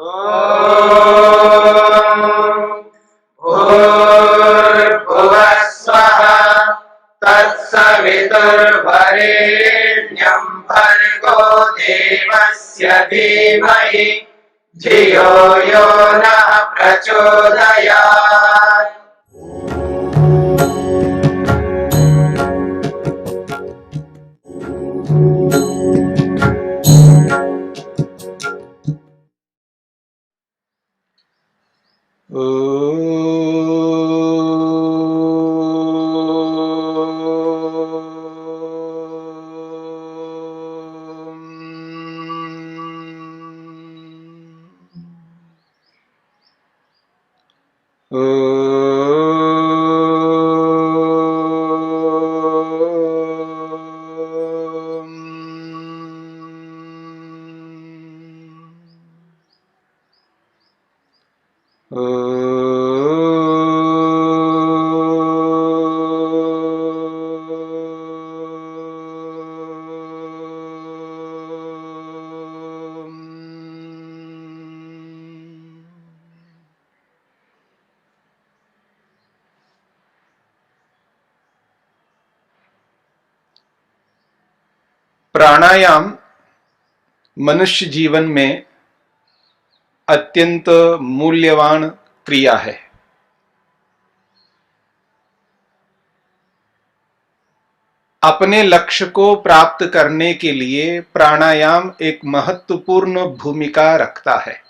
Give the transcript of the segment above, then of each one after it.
भूर्भुवः स्वः तत्सवितुर्वरेण्यं भर्गो देवस्य धीमहि धियो यो नः प्रचोदयात्। प्राणायाम मनुष्य जीवन में अत्यंत मूल्यवान क्रिया है। अपने लक्ष्य को प्राप्त करने के लिए प्राणायाम एक महत्वपूर्ण भूमिका रखता है।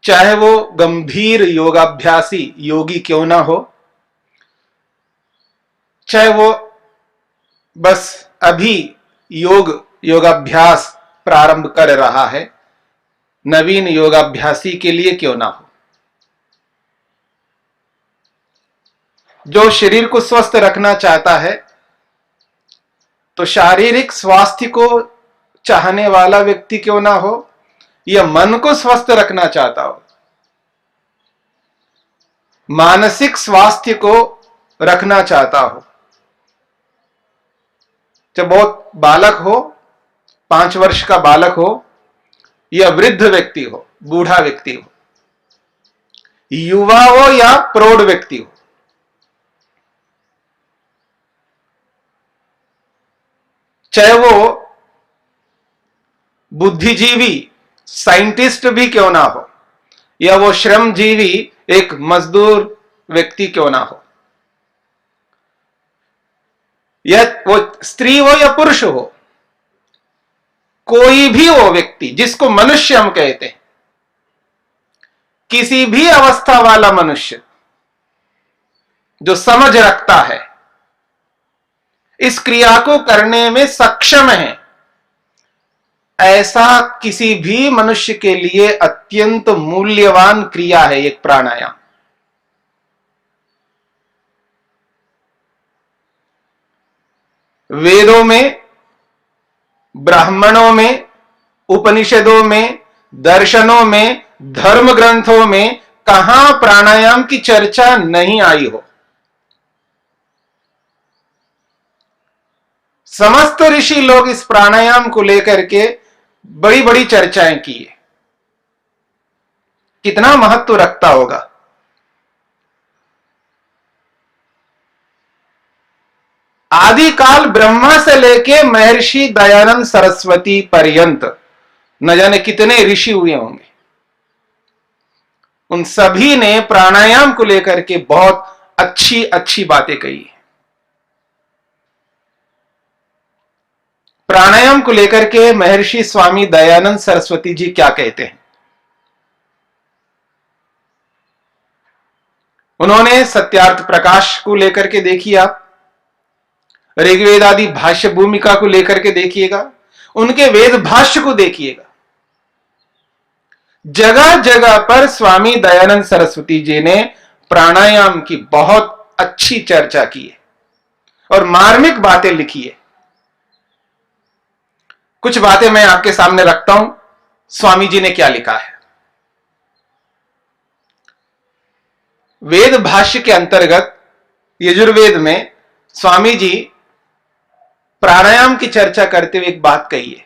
चाहे वो गंभीर योगाभ्यासी योगी क्यों ना हो, चाहे वो बस अभी योगाभ्यास प्रारंभ कर रहा है, नवीन योगाभ्यासी के लिए क्यों ना हो, जो शरीर को स्वस्थ रखना चाहता है, तो शारीरिक स्वास्थ्य को चाहने वाला व्यक्ति क्यों ना हो, या मन को स्वस्थ रखना चाहता हो, मानसिक स्वास्थ्य को रखना चाहता हो, चाहे बहुत बालक हो, 5 वर्ष का बालक हो, या वृद्ध व्यक्ति हो, बूढ़ा व्यक्ति हो, युवा हो या प्रौढ़ व्यक्ति हो, चाहे वो बुद्धिजीवी साइंटिस्ट भी क्यों ना हो, या वो श्रमजीवी एक मजदूर व्यक्ति क्यों ना हो, या वो स्त्री हो या पुरुष हो, कोई भी हो व्यक्ति जिसको मनुष्य हम कहते हैं, किसी भी अवस्था वाला मनुष्य जो समझ रखता है, इस क्रिया को करने में सक्षम है, ऐसा किसी भी मनुष्य के लिए अत्यंत मूल्यवान क्रिया है एक प्राणायाम। वेदों में, ब्राह्मणों में, उपनिषदों में, दर्शनों में, धर्म ग्रंथों में कहां प्राणायाम की चर्चा नहीं आई हो। समस्त ऋषि लोग इस प्राणायाम को लेकर के बड़ी बड़ी चर्चाएं की है। कितना महत्व रखता होगा। आदिकाल ब्रह्मा से लेके महर्षि दयानंद सरस्वती पर्यंत न जाने कितने ऋषि हुए होंगे, उन सभी ने प्राणायाम को लेकर के बहुत अच्छी अच्छी बातें कही है। प्राणायाम को लेकर के महर्षि स्वामी दयानंद सरस्वती जी क्या कहते हैं? उन्होंने सत्यार्थ प्रकाश को लेकर के देखिए, आप ऋग्वेद आदि भाष्य भूमिका को लेकर के देखिएगा, उनके वेद भाष्य को देखिएगा। जगह जगह पर स्वामी दयानंद सरस्वती जी ने प्राणायाम की बहुत अच्छी चर्चा की है और मार्मिक बातें लिखी है। कुछ बातें मैं आपके सामने रखता हूं, स्वामी जी ने क्या लिखा है। वेद भाष्य के अंतर्गत यजुर्वेद में स्वामी जी प्राणायाम की चर्चा करते हुए एक बात कही है,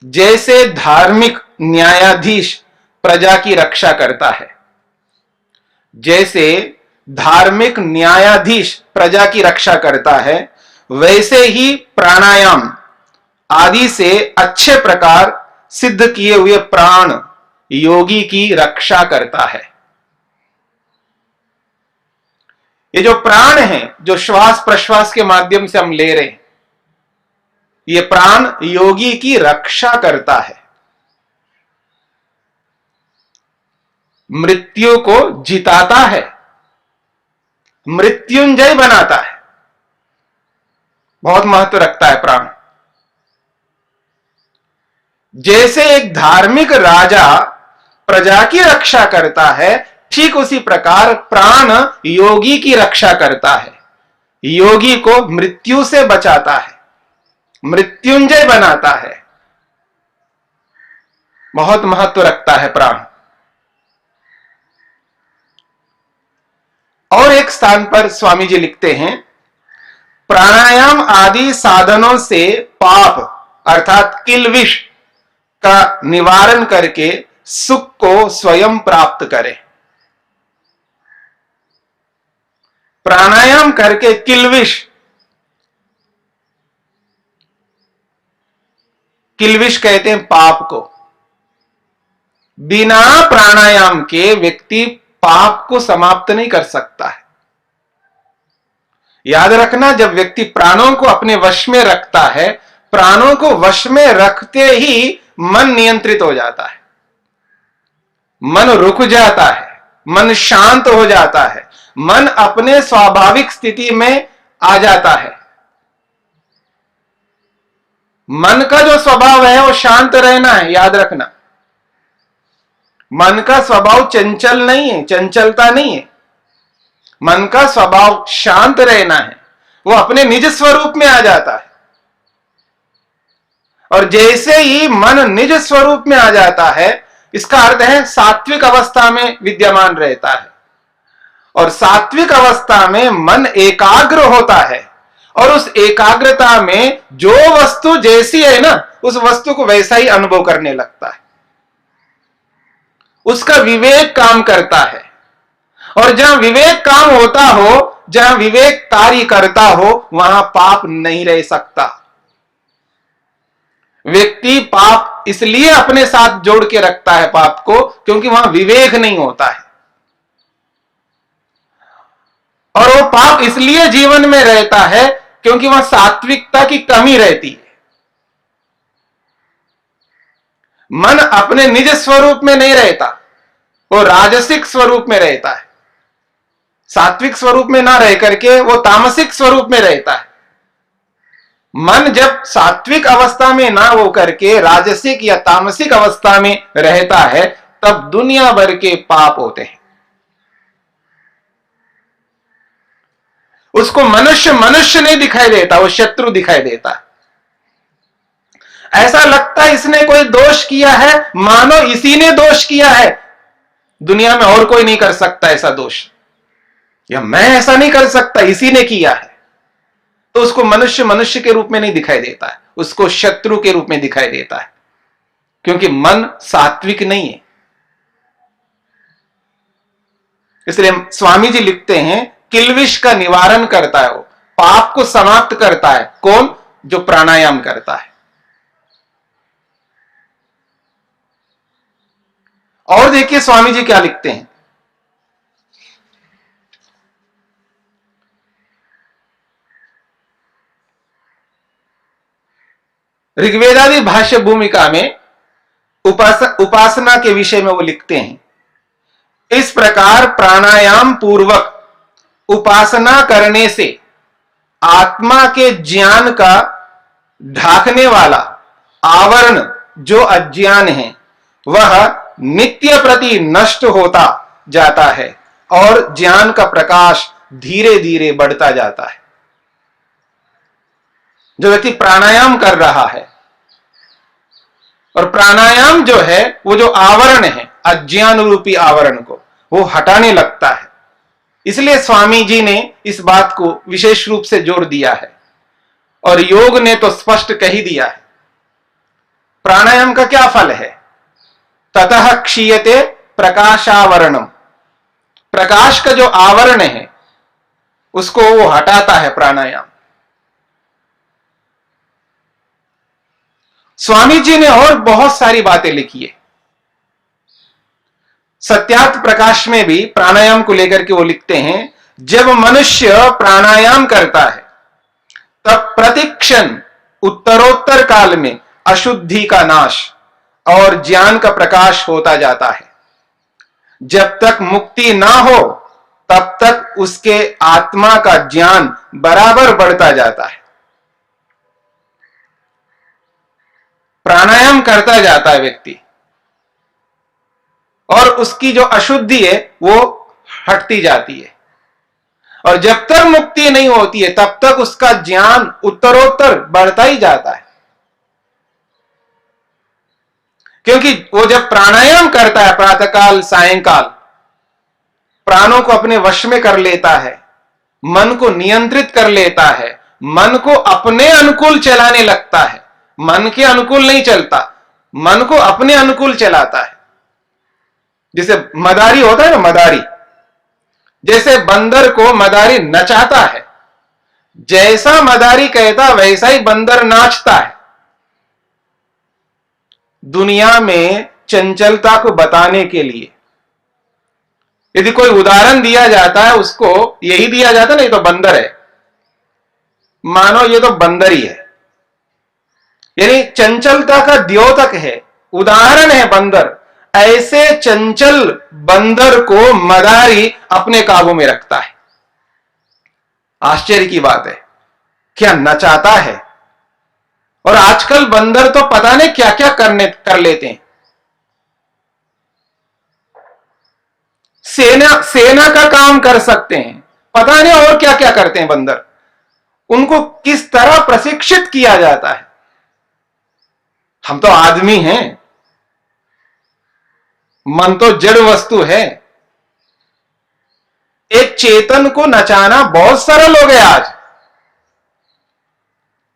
जैसे धार्मिक न्यायाधीश प्रजा की रक्षा करता है, जैसे धार्मिक न्यायाधीश प्रजा की रक्षा करता है, वैसे ही प्राणायाम आदि से अच्छे प्रकार सिद्ध किए हुए प्राण योगी की रक्षा करता है। ये जो प्राण है, जो श्वास प्रश्वास के माध्यम से हम ले रहे हैं, ये प्राण योगी की रक्षा करता है, मृत्यु को जिताता है, मृत्युंजय बनाता है। बहुत महत्व रखता है प्राण। जैसे एक धार्मिक राजा प्रजा की रक्षा करता है, ठीक उसी प्रकार प्राण योगी की रक्षा करता है, योगी को मृत्यु से बचाता है, मृत्युंजय बनाता है। बहुत महत्व रखता है प्राण। और एक स्थान पर स्वामी जी लिखते हैं, प्राणायाम आदि साधनों से पाप अर्थात किल्बिष का निवारण करके सुख को स्वयं प्राप्त करें। प्राणायाम करके किल्बिष, किल्बिष कहते हैं पाप को। बिना प्राणायाम के व्यक्ति पाप को समाप्त नहीं कर सकता है। याद रखना, जब व्यक्ति प्राणों को अपने वश में रखता है, प्राणों को वश में रखते ही मन नियंत्रित हो जाता है, मन रुक जाता है, मन शांत हो जाता है, मन अपने स्वाभाविक स्थिति में आ जाता है। मन का जो स्वभाव है वो शांत रहना है, याद रखना। मन का स्वभाव चंचल नहीं है, चंचलता नहीं है। मन का स्वभाव शांत रहना है, वो अपने निज स्वरूप में आ जाता है। और जैसे ही मन निज स्वरूप में आ जाता है, इसका अर्थ है सात्विक अवस्था में विद्यमान रहता है। और सात्विक अवस्था में मन एकाग्र होता है, और उस एकाग्रता में जो वस्तु जैसी है ना, उस वस्तु को वैसा ही अनुभव करने लगता है। उसका विवेक काम करता है। और जहां विवेक काम होता हो, जहां विवेक कार्य करता हो, वहां पाप नहीं रह सकता। व्यक्ति पाप इसलिए अपने साथ जोड़ के रखता है पाप को, क्योंकि वहां विवेक नहीं होता है। और वो पाप इसलिए जीवन में रहता है क्योंकि वहां सात्विकता की कमी रहती है। मन अपने निज स्वरूप में नहीं रहता, वो राजसिक स्वरूप में रहता है। सात्विक स्वरूप में ना रह करके वो तामसिक स्वरूप में रहता है। मन जब सात्विक अवस्था में ना हो करके राजसिक या तामसिक अवस्था में रहता है, तब दुनिया भर के पाप होते हैं। उसको मनुष्य मनुष्य नहीं दिखाई देता, वो शत्रु दिखाई देता है। ऐसा लगता है इसने कोई दोष किया है, मानो इसी ने दोष किया है। दुनिया में और कोई नहीं कर सकता ऐसा दोष, या मैं ऐसा नहीं कर सकता, इसी ने किया है। तो उसको मनुष्य मनुष्य के रूप में नहीं दिखाई देता है, उसको शत्रु के रूप में दिखाई देता है, क्योंकि मन सात्विक नहीं है। इसलिए स्वामी जी लिखते हैं, किल्बिष का निवारण करता है, वो पाप को समाप्त करता है। कौन? जो प्राणायाम करता है। और देखिए स्वामी जी क्या लिखते हैं, ऋग्वेदादि भाष्य भूमिका में उपासना के विषय में वो लिखते हैं, इस प्रकार प्राणायाम पूर्वक उपासना करने से आत्मा के ज्ञान का ढाकने वाला आवरण जो अज्ञान है, वह नित्य प्रति नष्ट होता जाता है और ज्ञान का प्रकाश धीरे धीरे बढ़ता जाता है। जो व्यक्ति प्राणायाम कर रहा है, और प्राणायाम जो है वो जो आवरण है, अज्ञान रूपी आवरण को वो हटाने लगता है। इसलिए स्वामी जी ने इस बात को विशेष रूप से जोर दिया है। और योग ने तो स्पष्ट कह ही दिया है। प्राणायाम का क्या फल है? ततः क्षीयते प्रकाशावरणम, प्रकाश का जो आवरण है उसको वो हटाता है प्राणायाम। स्वामी जी ने और बहुत सारी बातें लिखी है। सत्यार्थ प्रकाश में भी प्राणायाम को लेकर के वो लिखते हैं, जब मनुष्य प्राणायाम करता है तब प्रतिक्षण उत्तरोत्तर काल में अशुद्धि का नाश और ज्ञान का प्रकाश होता जाता है। जब तक मुक्ति ना हो तब तक उसके आत्मा का ज्ञान बराबर बढ़ता जाता है। प्राणायाम करता जाता है व्यक्ति और उसकी जो अशुद्धि है वो हटती जाती है, और जब तक मुक्ति नहीं होती है तब तक उसका ज्ञान उत्तरोत्तर बढ़ता ही जाता है। क्योंकि वो जब प्राणायाम करता है प्रातःकाल सायंकाल, प्राणों को अपने वश में कर लेता है, मन को नियंत्रित कर लेता है, मन को अपने अनुकूल चलाने लगता है। मन के अनुकूल नहीं चलता, मन को अपने अनुकूल चलाता है। जैसे मदारी होता है ना, मदारी जैसे बंदर को मदारी नचाता है, जैसा मदारी कहता वैसा ही बंदर नाचता है। दुनिया में चंचलता को बताने के लिए यदि कोई उदाहरण दिया जाता है, उसको यही दिया जाता है ना, ये तो बंदर है, मानो ये तो बंदर ही है, यानी चंचलता का द्योतक है, उदाहरण है बंदर। ऐसे चंचल बंदर को मदारी अपने काबू में रखता है। आश्चर्य की बात है, क्या नचाता है। और आजकल बंदर तो पता नहीं क्या क्या कर लेते हैं। सेना का काम कर सकते हैं, पता नहीं और क्या क्या करते हैं बंदर। उनको किस तरह प्रशिक्षित किया जाता है। हम तो आदमी हैं, मन तो जड़ वस्तु है। एक चेतन को नचाना बहुत सरल हो गया आज।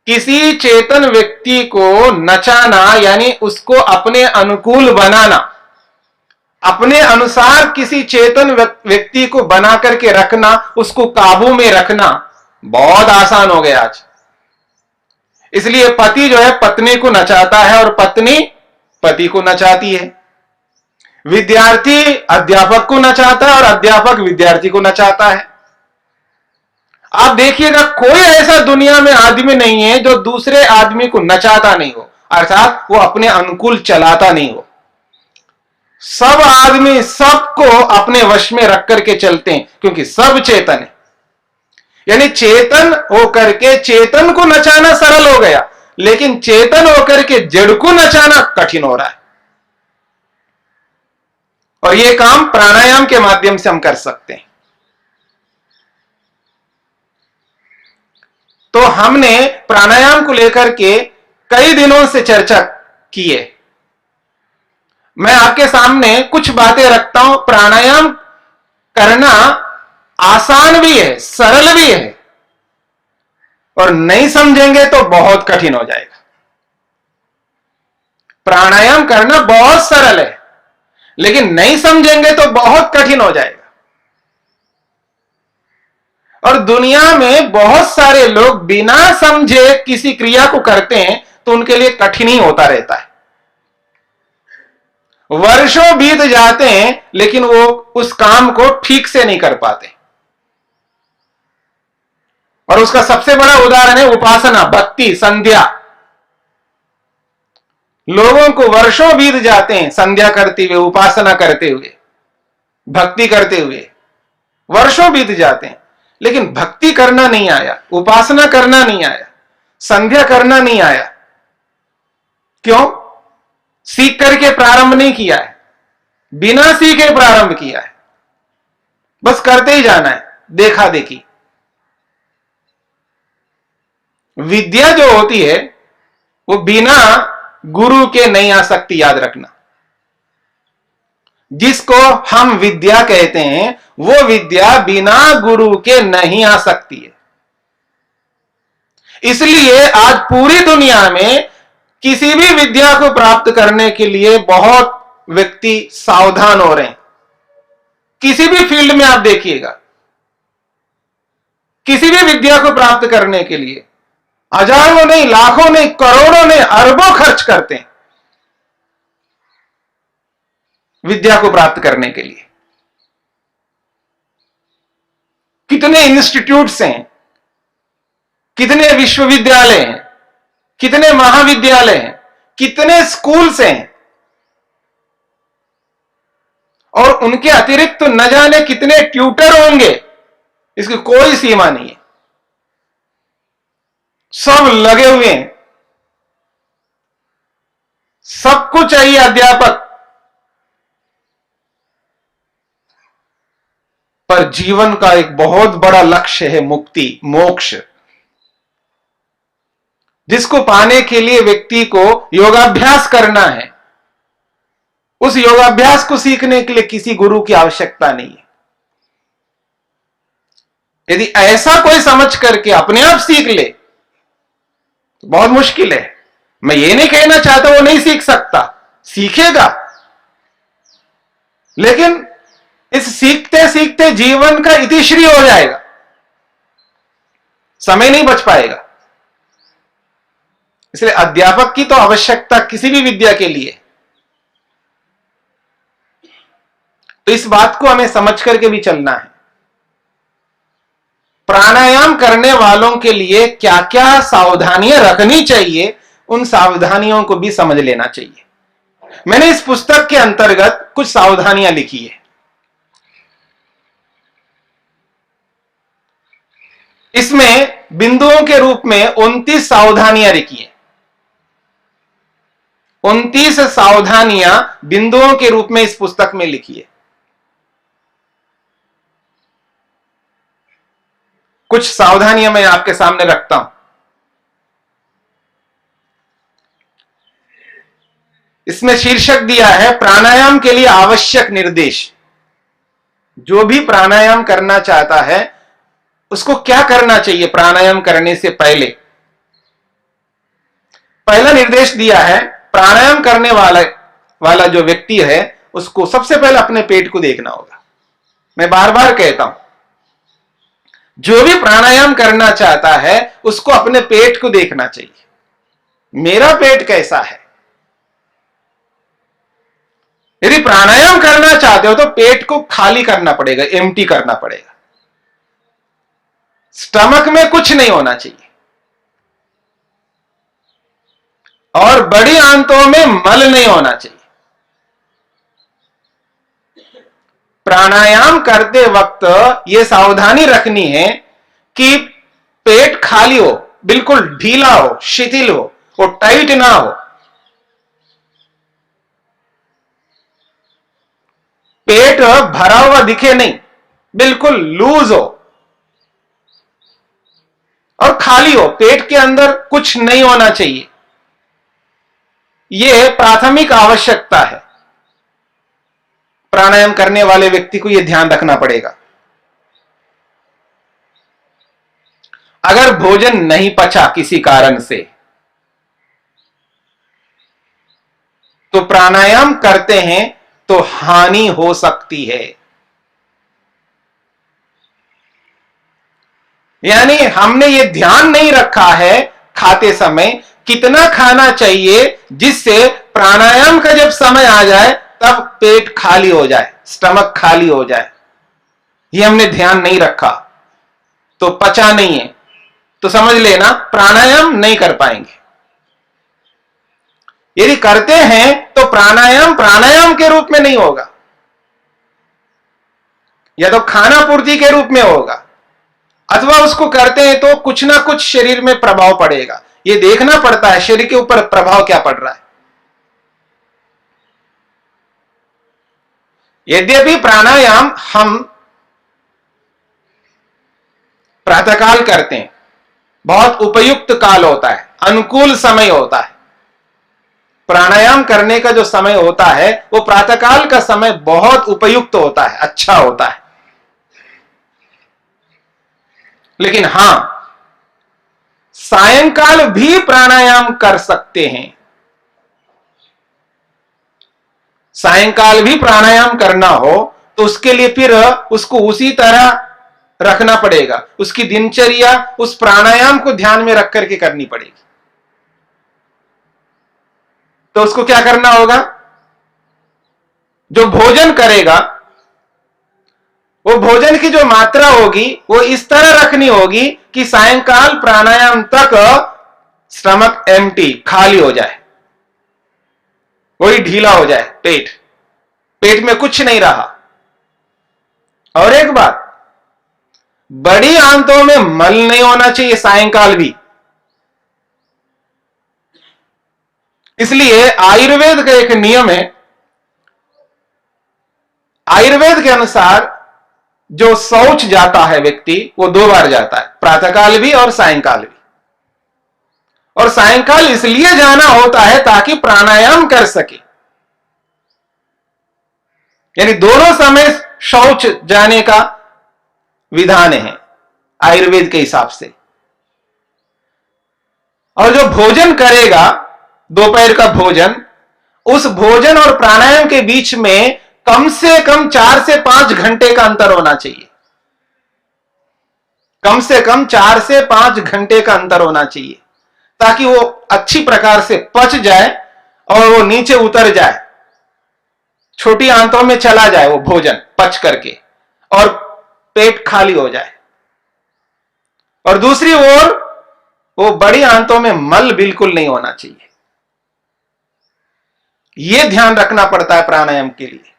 किसी चेतन व्यक्ति को नचाना यानी उसको अपने अनुकूल बनाना, अपने अनुसार किसी चेतन व्यक्ति को बना करके रखना, उसको काबू में रखना बहुत आसान हो गया आज। इसलिए पति जो है पत्नी को नचाता है और पत्नी पति को नचाती है। विद्यार्थी अध्यापक को नचाता है और अध्यापक विद्यार्थी को नचाता है। आप देखिएगा, कोई ऐसा दुनिया में आदमी नहीं है जो दूसरे आदमी को नचाता नहीं हो, अर्थात वो अपने अनुकूल चलाता नहीं हो। सब आदमी सबको अपने वश में रख करके चलते हैं, क्योंकि सब चेतन है। यानी चेतन होकर के चेतन को नचाना सरल हो गया, लेकिन चेतन होकर के जड़ को नचाना कठिन हो रहा है। और यह काम प्राणायाम के माध्यम से हम कर सकते हैं। तो हमने प्राणायाम को लेकर के कई दिनों से चर्चा की है। मैं आपके सामने कुछ बातें रखता हूं। प्राणायाम करना आसान भी है, सरल भी है, और नहीं समझेंगे तो बहुत कठिन हो जाएगा। प्राणायाम करना बहुत सरल है, लेकिन नहीं समझेंगे तो बहुत कठिन हो जाएगा। और दुनिया में बहुत सारे लोग बिना समझे किसी क्रिया को करते हैं तो उनके लिए कठिन ही होता रहता है। वर्षों बीत जाते हैं लेकिन वो उस काम को ठीक से नहीं कर पाते। और उसका सबसे बड़ा उदाहरण है उपासना, भक्ति, संध्या। लोगों को वर्षों बीत जाते हैं संध्या करते हुए, उपासना करते हुए, भक्ति करते हुए वर्षों बीत जाते हैं, लेकिन भक्ति करना नहीं आया, उपासना करना नहीं आया, संध्या करना नहीं आया। क्यों? सीख करके प्रारंभ नहीं किया है, बिना सीखे प्रारंभ किया है, बस करते ही जाना है, देखा देखी। विद्या जो होती है वो बिना गुरु के नहीं आ सकती, याद रखना। जिसको हम विद्या कहते हैं वो विद्या बिना गुरु के नहीं आ सकती है। इसलिए आज पूरी दुनिया में किसी भी विद्या को प्राप्त करने के लिए बहुत व्यक्ति सावधान हो रहे हैं। किसी भी फील्ड में आप देखिएगा, किसी भी विद्या को प्राप्त करने के लिए हजारों नहीं, लाखों नहीं, करोड़ों नहीं, अरबों खर्च करते हैं विद्या को प्राप्त करने के लिए। कितने इंस्टीट्यूट्स हैं, कितने विश्वविद्यालय हैं, कितने महाविद्यालय हैं, कितने स्कूल्स हैं, और उनके अतिरिक्त तो न जाने कितने ट्यूटर होंगे, इसकी कोई सीमा नहीं है। सब लगे हुए हैं, सबको चाहिए अध्यापक, पर जीवन का एक बहुत बड़ा लक्ष्य है मुक्ति, मोक्ष, जिसको पाने के लिए व्यक्ति को योगाभ्यास करना है। उस योगाभ्यास को सीखने के लिए किसी गुरु की आवश्यकता नहीं है। यदि ऐसा कोई समझ करके अपने आप सीख ले तो बहुत मुश्किल है। मैं ये नहीं कहना चाहता वो नहीं सीख सकता, सीखेगा, लेकिन इस सीखते सीखते जीवन का इतिश्री हो जाएगा, समय नहीं बच पाएगा। इसलिए अध्यापक की तो आवश्यकता किसी भी विद्या के लिए। तो इस बात को हमें समझ करके भी चलना है। प्राणायाम करने वालों के लिए क्या क्या सावधानियां रखनी चाहिए, उन सावधानियों को भी समझ लेना चाहिए। मैंने इस पुस्तक के अंतर्गत कुछ सावधानियां लिखी है। इसमें बिंदुओं के रूप में 29 सावधानियां लिखी है। 29 सावधानियां बिंदुओं के रूप में इस पुस्तक में लिखी है। कुछ सावधानियां मैं आपके सामने रखता हूं। इसमें शीर्षक दिया है प्राणायाम के लिए आवश्यक निर्देश। जो भी प्राणायाम करना चाहता है उसको क्या करना चाहिए प्राणायाम करने से पहले। पहला निर्देश दिया है, प्राणायाम करने वाला जो व्यक्ति है उसको सबसे पहले अपने पेट को देखना होगा। मैं बार बार कहता हूं, जो भी प्राणायाम करना चाहता है उसको अपने पेट को देखना चाहिए। मेरा पेट कैसा है? यदि प्राणायाम करना चाहते हो तो पेट को खाली करना पड़ेगा, एम्प्टी करना पड़ेगा। स्टमक में कुछ नहीं होना चाहिए, और बड़ी आंतों में मल नहीं होना चाहिए। प्राणायाम करते वक्त यह सावधानी रखनी है कि पेट खाली हो, बिल्कुल ढीला हो, शिथिल हो, वो टाइट ना हो। पेट भरा हुआ दिखे नहीं, बिल्कुल लूज हो और खाली हो, पेट के अंदर कुछ नहीं होना चाहिए। यह प्राथमिक आवश्यकता है। प्राणायाम करने वाले व्यक्ति को यह ध्यान रखना पड़ेगा। अगर भोजन नहीं पचा किसी कारण से तो प्राणायाम करते हैं तो हानि हो सकती है। यानी हमने ये ध्यान नहीं रखा है खाते समय कितना खाना चाहिए, जिससे प्राणायाम का जब समय आ जाए तब पेट खाली हो जाए, स्टमक खाली हो जाए। ये हमने ध्यान नहीं रखा तो पचा नहीं है, तो समझ लेना प्राणायाम नहीं कर पाएंगे। यदि करते हैं तो प्राणायाम प्राणायाम के रूप में नहीं होगा, या तो खाना पूर्ति के रूप में होगा, अथवा उसको करते हैं तो कुछ ना कुछ शरीर में प्रभाव पड़ेगा। यह देखना पड़ता है शरीर के ऊपर प्रभाव क्या पड़ रहा है। यद्यपि प्राणायाम हम प्रातःकाल करते हैं, बहुत उपयुक्त काल होता है, अनुकूल समय होता है। प्राणायाम करने का जो समय होता है वो प्रातःकाल का समय बहुत उपयुक्त होता है, अच्छा होता है। लेकिन हां, सायंकाल भी प्राणायाम कर सकते हैं। सायंकाल भी प्राणायाम करना हो तो उसके लिए फिर उसको उसी तरह रखना पड़ेगा, उसकी दिनचर्या उस प्राणायाम को ध्यान में रख करके करनी पड़ेगी। तो उसको क्या करना होगा, जो भोजन करेगा वो भोजन की जो मात्रा होगी वो इस तरह रखनी होगी कि सायंकाल प्राणायाम तक स्टमक एम्प्टी, खाली हो जाए, वही ढीला हो जाए, पेट में कुछ नहीं रहा। और एक बात, बड़ी आंतों में मल नहीं होना चाहिए सायंकाल भी। इसलिए आयुर्वेद का एक नियम है, आयुर्वेद के अनुसार जो शौच जाता है व्यक्ति वो 2 बार जाता है, प्रातःकाल भी और सायंकाल भी। और सायंकाल इसलिए जाना होता है ताकि प्राणायाम कर सके, यानी दोनों समय शौच जाने का विधान है आयुर्वेद के हिसाब से। और जो भोजन करेगा दोपहर का भोजन, उस भोजन और प्राणायाम के बीच में कम से कम 4 से 5 घंटे का अंतर होना चाहिए। कम से कम 4 से 5 घंटे का अंतर होना चाहिए ताकि वो अच्छी प्रकार से पच जाए और वो नीचे उतर जाए, छोटी आंतों में चला जाए वो भोजन पच करके, और पेट खाली हो जाए। और दूसरी ओर वो बड़ी आंतों में मल बिल्कुल नहीं होना चाहिए। यह ध्यान रखना पड़ता है प्राणायाम के लिए।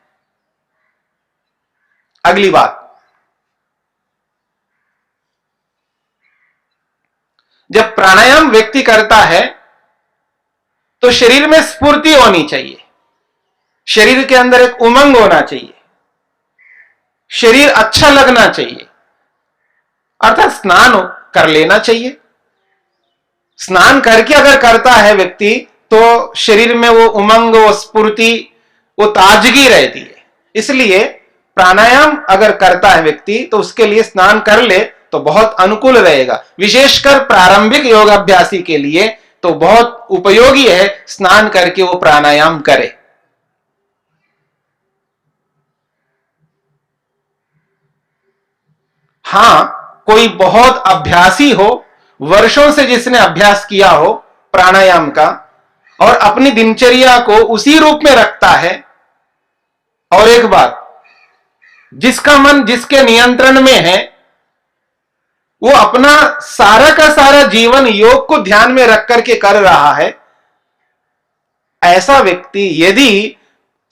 अगली बात, जब प्राणायाम व्यक्ति करता है तो शरीर में स्फूर्ति होनी चाहिए, शरीर के अंदर एक उमंग होना चाहिए, शरीर अच्छा लगना चाहिए, अर्थात स्नान कर लेना चाहिए। स्नान करके अगर करता है व्यक्ति तो शरीर में वो उमंग, वो स्फूर्ति, वो ताजगी रहती है। इसलिए प्राणायाम अगर करता है व्यक्ति तो उसके लिए स्नान कर ले तो बहुत अनुकूल रहेगा। विशेषकर प्रारंभिक योगाभ्यासी के लिए तो बहुत उपयोगी है स्नान करके वो प्राणायाम करे। हां, कोई बहुत अभ्यासी हो, वर्षों से जिसने अभ्यास किया हो प्राणायाम का और अपनी दिनचर्या को उसी रूप में रखता है, और एक बात, जिसका मन जिसके नियंत्रण में है वो अपना सारा का सारा जीवन योग को ध्यान में रख करके कर रहा है, ऐसा व्यक्ति यदि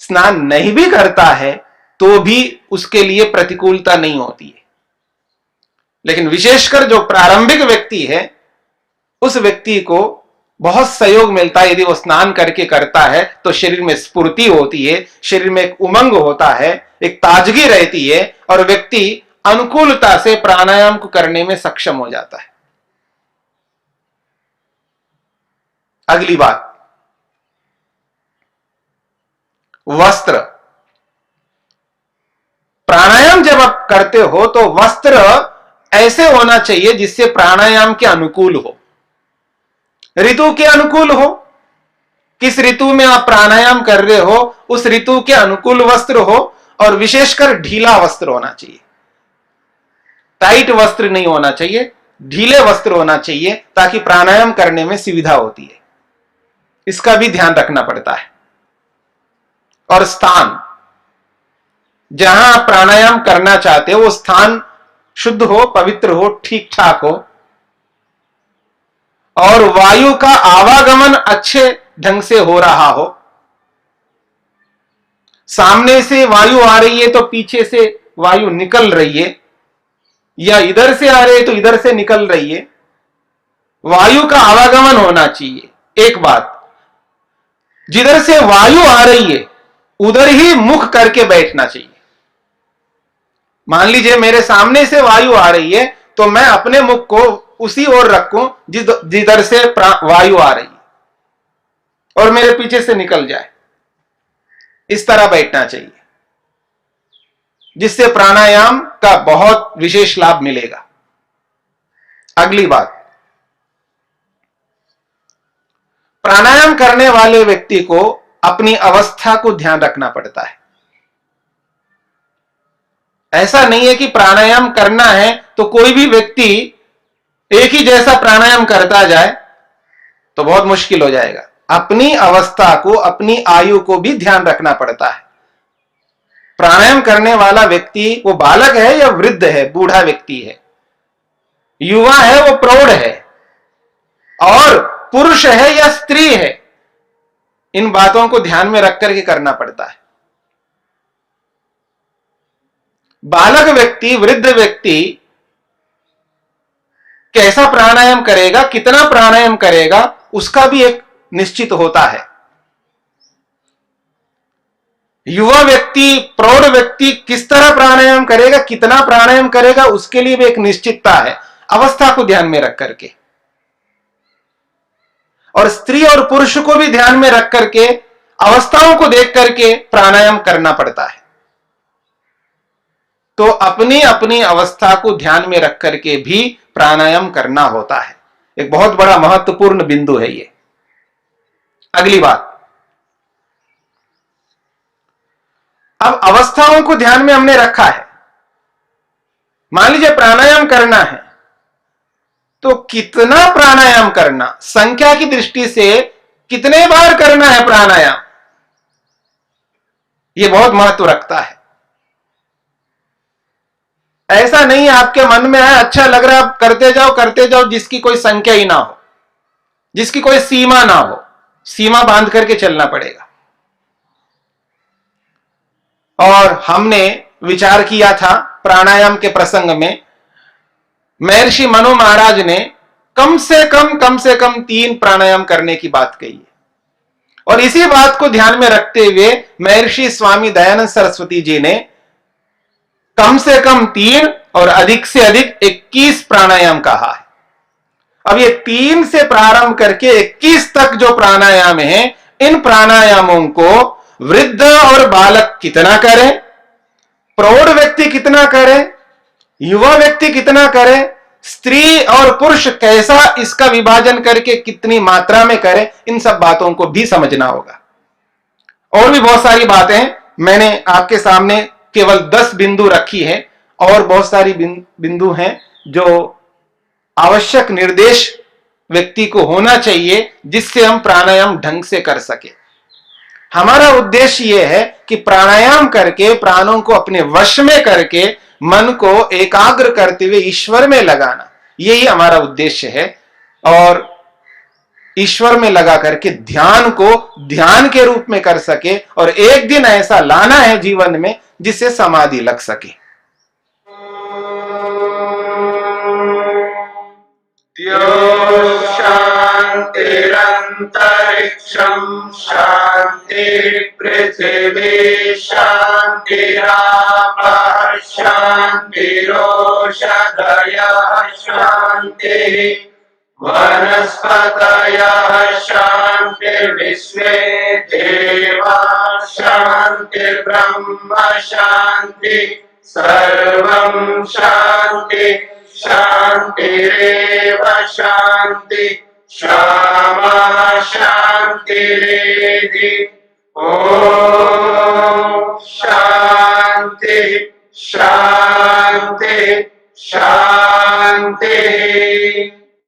स्नान नहीं भी करता है तो भी उसके लिए प्रतिकूलता नहीं होती है। लेकिन विशेषकर जो प्रारंभिक व्यक्ति है उस व्यक्ति को बहुत सहयोग मिलता है। यदि वो स्नान करके करता है तो शरीर में स्फूर्ति होती है, शरीर में एक उमंग होता है, एक ताजगी रहती है और व्यक्ति अनुकूलता से प्राणायाम को करने में सक्षम हो जाता है। अगली बात, वस्त्र। प्राणायाम जब आप करते हो तो वस्त्र ऐसे होना चाहिए जिससे प्राणायाम के अनुकूल हो, ऋतु के अनुकूल हो। किस ऋतु में आप प्राणायाम कर रहे हो उस ऋतु के अनुकूल वस्त्र हो, और विशेषकर ढीला वस्त्र होना चाहिए, टाइट वस्त्र नहीं होना चाहिए, ढीले वस्त्र होना चाहिए ताकि प्राणायाम करने में सुविधा होती है। इसका भी ध्यान रखना पड़ता है। और स्थान, जहां आप प्राणायाम करना चाहते हो वो स्थान शुद्ध हो, पवित्र हो, ठीक ठाक हो, और वायु का आवागमन अच्छे ढंग से हो रहा हो। सामने से वायु आ रही है तो पीछे से वायु निकल रही है, या इधर से आ रही है तो इधर से निकल रही है, वायु का आवागमन होना चाहिए। एक बात, जिधर से वायु आ रही है उधर ही मुख करके बैठना चाहिए। मान लीजिए मेरे सामने से वायु आ रही है तो मैं अपने मुख को उसी ओर रखूं जिधर से वायु आ रही है और मेरे पीछे से निकल जाए, इस तरह बैठना चाहिए, जिससे प्राणायाम का बहुत विशेष लाभ मिलेगा। अगली बात, प्राणायाम करने वाले व्यक्ति को अपनी अवस्था को ध्यान रखना पड़ता है। ऐसा नहीं है कि प्राणायाम करना है तो कोई भी व्यक्ति एक ही जैसा प्राणायाम करता जाए तो बहुत मुश्किल हो जाएगा। अपनी अवस्था को, अपनी आयु को भी ध्यान रखना पड़ता है। प्राणायाम करने वाला व्यक्ति वो बालक है या वृद्ध है, बूढ़ा व्यक्ति है, युवा है, वो प्रौढ़ है, और पुरुष है या स्त्री है, इन बातों को ध्यान में रख करके करना पड़ता है। बालक व्यक्ति, वृद्ध व्यक्ति कैसा प्राणायाम करेगा, कितना प्राणायाम करेगा, उसका भी एक निश्चित होता है। युवा व्यक्ति, प्रौढ़ व्यक्ति किस तरह प्राणायाम करेगा, कितना प्राणायाम करेगा, उसके लिए भी एक निश्चितता है, अवस्था को ध्यान में रख करके। और स्त्री और पुरुष को भी ध्यान में रख करके, अवस्थाओं को देख करके प्राणायाम करना पड़ता है। तो अपनी अपनी अवस्था को ध्यान में रख करके भी प्राणायाम करना होता है। एक बहुत बड़ा महत्वपूर्ण बिंदु है ये। अगली बात, अब अवस्थाओं को ध्यान में हमने रखा है। मान लीजिए प्राणायाम करना है तो कितना प्राणायाम करना, संख्या की दृष्टि से कितने बार करना है प्राणायाम, यह बहुत महत्व रखता है। ऐसा नहीं है आपके मन में है, अच्छा लग रहा है, आप करते जाओ, जिसकी कोई संख्या ही ना हो, जिसकी कोई सीमा ना हो। सीमा बांध करके चलना पड़ेगा। और हमने विचार किया था प्राणायाम के प्रसंग में, महर्षि मनु महाराज ने कम से कम 3 प्राणायाम करने की बात कही है। और इसी बात को ध्यान में रखते हुए महर्षि स्वामी दयानंद सरस्वती जी ने कम से कम 3 और अधिक से अधिक 21 प्राणायाम कहा है। अब ये 3 से प्रारंभ करके 21 तक जो प्राणायाम है, इन प्राणायामों को वृद्ध और बालक कितना करें, प्रौढ़ व्यक्ति कितना करे, युवा व्यक्ति कितना करे, स्त्री और पुरुष कैसा इसका विभाजन करके कितनी मात्रा में करे, इन सब बातों को भी समझना होगा। और भी बहुत सारी बातें मैंने आपके सामने केवल 10 बिंदु रखी है, और बहुत सारी बिंदु हैं जो आवश्यक निर्देश व्यक्ति को होना चाहिए, जिससे हम प्राणायाम ढंग से कर सके। हमारा उद्देश्य यह है कि प्राणायाम करके, प्राणों को अपने वश में करके, मन को एकाग्र करते हुए ईश्वर में लगाना, यही हमारा उद्देश्य है। और ईश्वर में लगा करके ध्यान को ध्यान के रूप में कर सके, और एक दिन ऐसा लाना है जीवन में जिससे समाधि लग सके। शांतिरंतरिक्षं शांति पृथिवी शांतिरापः शांतिरोषधयः शांतिः वनस्पतयः शांतिर्विश्वे देवाः शांतिर्ब्रह्म शांति सर्वं शांति शांतिरेव शांति क्षमा शांतिरेधि। ओम शांति शांति शांति।